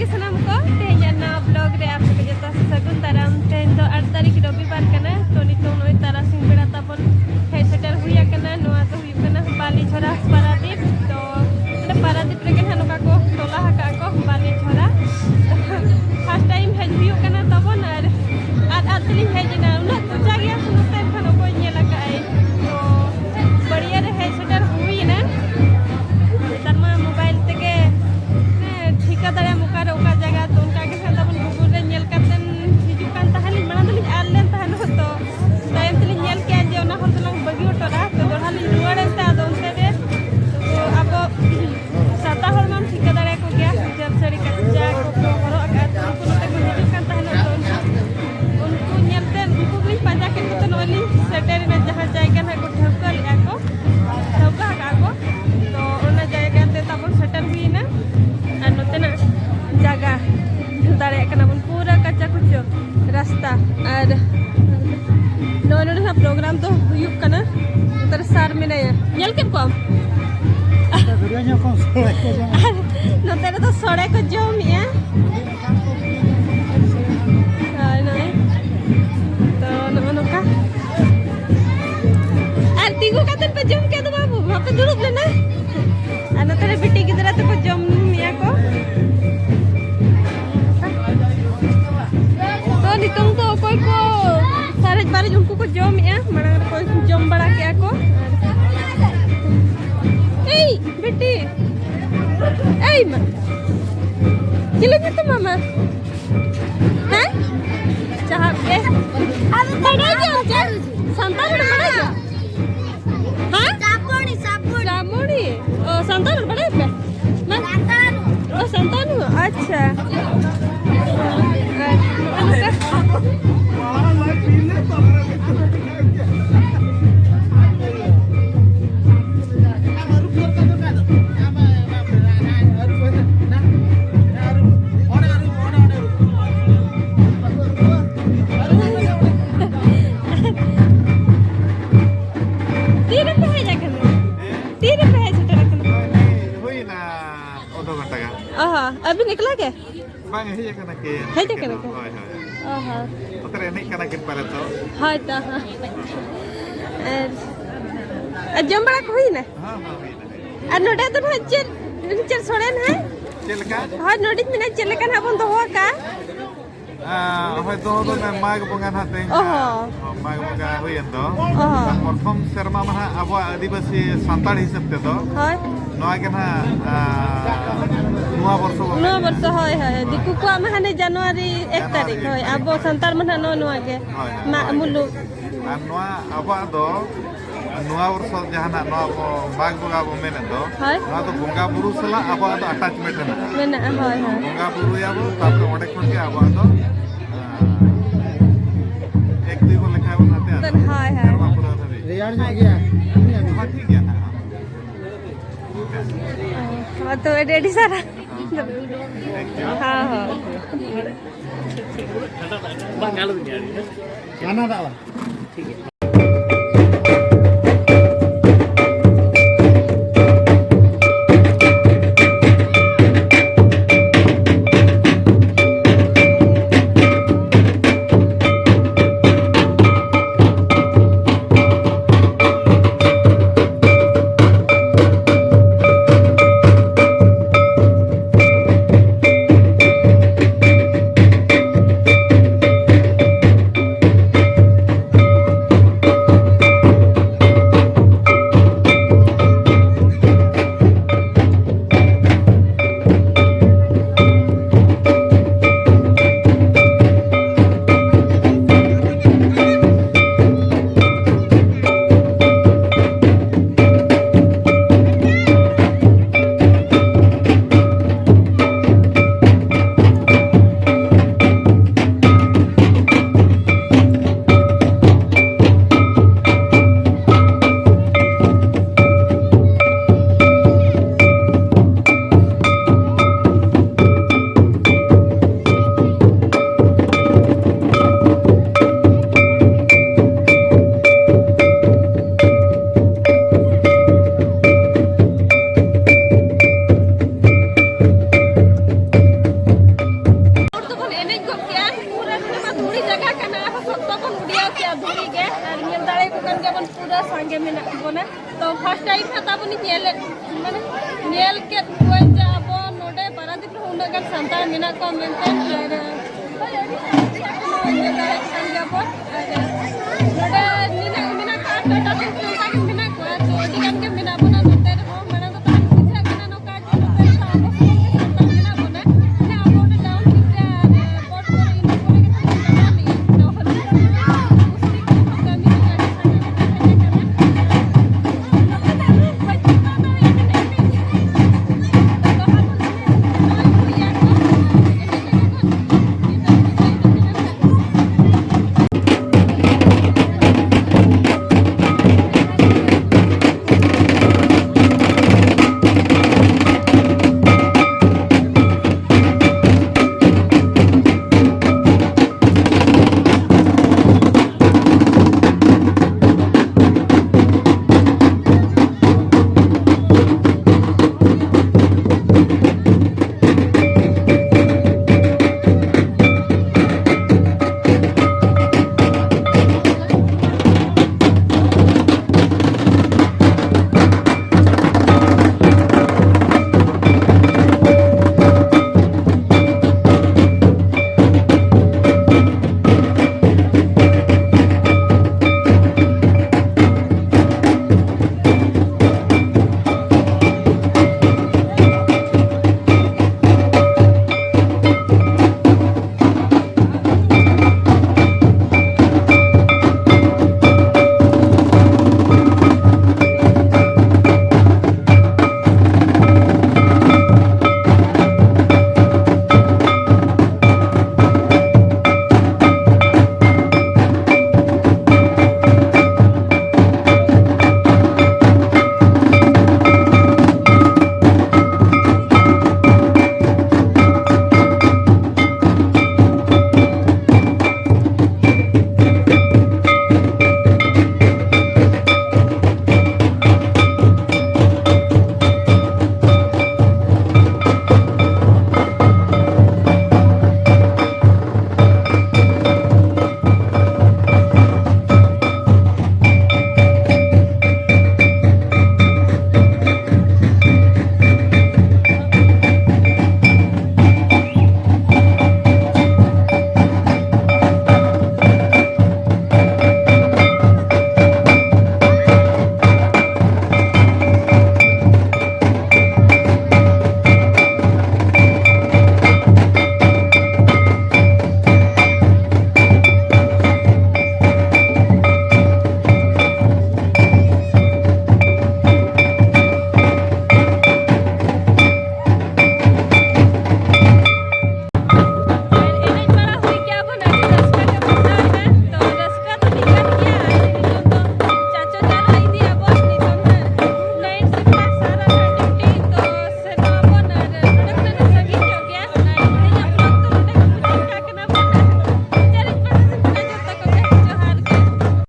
के सनम को तेहना ब्लॉग रे आप के जता सगुन ताराम तेन तो 8 तारीख रविवार कना तो नितो नोय तारा सिंह बेड़ा तापन हे सेटर हुया कना नोआ तो हुई कना बाली छोरा पारादीप तो ने पारादीप रे के नोका को टोला हका को बाली छोरा फर्स्ट टाइम हेज हुयो कना तबन आर आतली हेजना उना तो जागिया सुनते खनो को नेला काए तो बढ़िया रे हे सेटर हुई ना तरमा मोबाइल तके ठिका दाड़ा मुका रे ओका जगह तो उनका के साथ अपन गूगल रे नेल कातन हिजु कान ताहली मना दली आलेन ताहन तो टाइम तली नेल के जे ओना हर तलंग बगी ओटरा तो दोहाली रुवाड़े ता दोनते रे तो अब साता हर मान ठिका दाड़ा को गया जब सड़ी कच्चा को हरो का उनको नते को हिजु कान ताहन तो उनको नेलते उनको भी पाजा के तो नोली सेटर में जहां जायगा ना को ठोकल या को ठोका का को तो ओना जायगा ते तब सेटर हुई ना नोतेना जगह दाड़े कना बन पूरा कच्चा कुचो रास्ता और नोना प्रोग्राम तो हुयुक कना उतर सार में नया नेल के को नोते तो सड़े को जम या नहीं तो नोका और तिगो कातन पे जम के दो बाबू वहां पे दुरुप लेना और नोते बेटी की तरह तो जम या को तो नितंग तो कोई को सारे बारे उनको को जम या मड़ा कोई जम बड़ा क्या को ए बेटी ए मां किले में तो मामा हैं चाह के अब बड़ा जाओ जा संतान बड़ा जा हां सापोड़ी ओ संतान बड़ा पे ओ संतान अच्छा अभी निकला के बांग हे कना के हे जे कना के होय होय ओहो उतरे नहीं कना के पले तो हाय ता हां जम बड़ा कोई ना हां हां आ नोडा तो चल सोड़ेन है चलका हां नोडी मिना चल कना बन तो हो का होय तो मैं माग बंगान हाते ओहो माग बंगा होयन तो ओहो प्रथम शर्मा महा अब आदिवासी संताड़ हिसाब ते तो हाय नोआ के ना नौ वर्ष होय होय दिकु को हम हने जनवरी 1 तारीख होय अब संतार मन नो आगे मुलु नोआ अब दो नोआ वर्ष जहाना नोआ बाग बगा बो मेने दो नोआ तो बंगा बुरु सला अब दो अटैचमेंट मेना होय होय बंगा बुरु याबो तापर ओडे खन के अब दो एक दी को लेखा बनाते हैं हाय हाय रियार जा गया हां ठीक है ना हां तो रेडी सारा हाँ हाँ खाना दावा ठीक है उन्ना गान सांतार मेना को मेनते और नो इने दारे कान गया पर और नोडे निना मेना का टाटा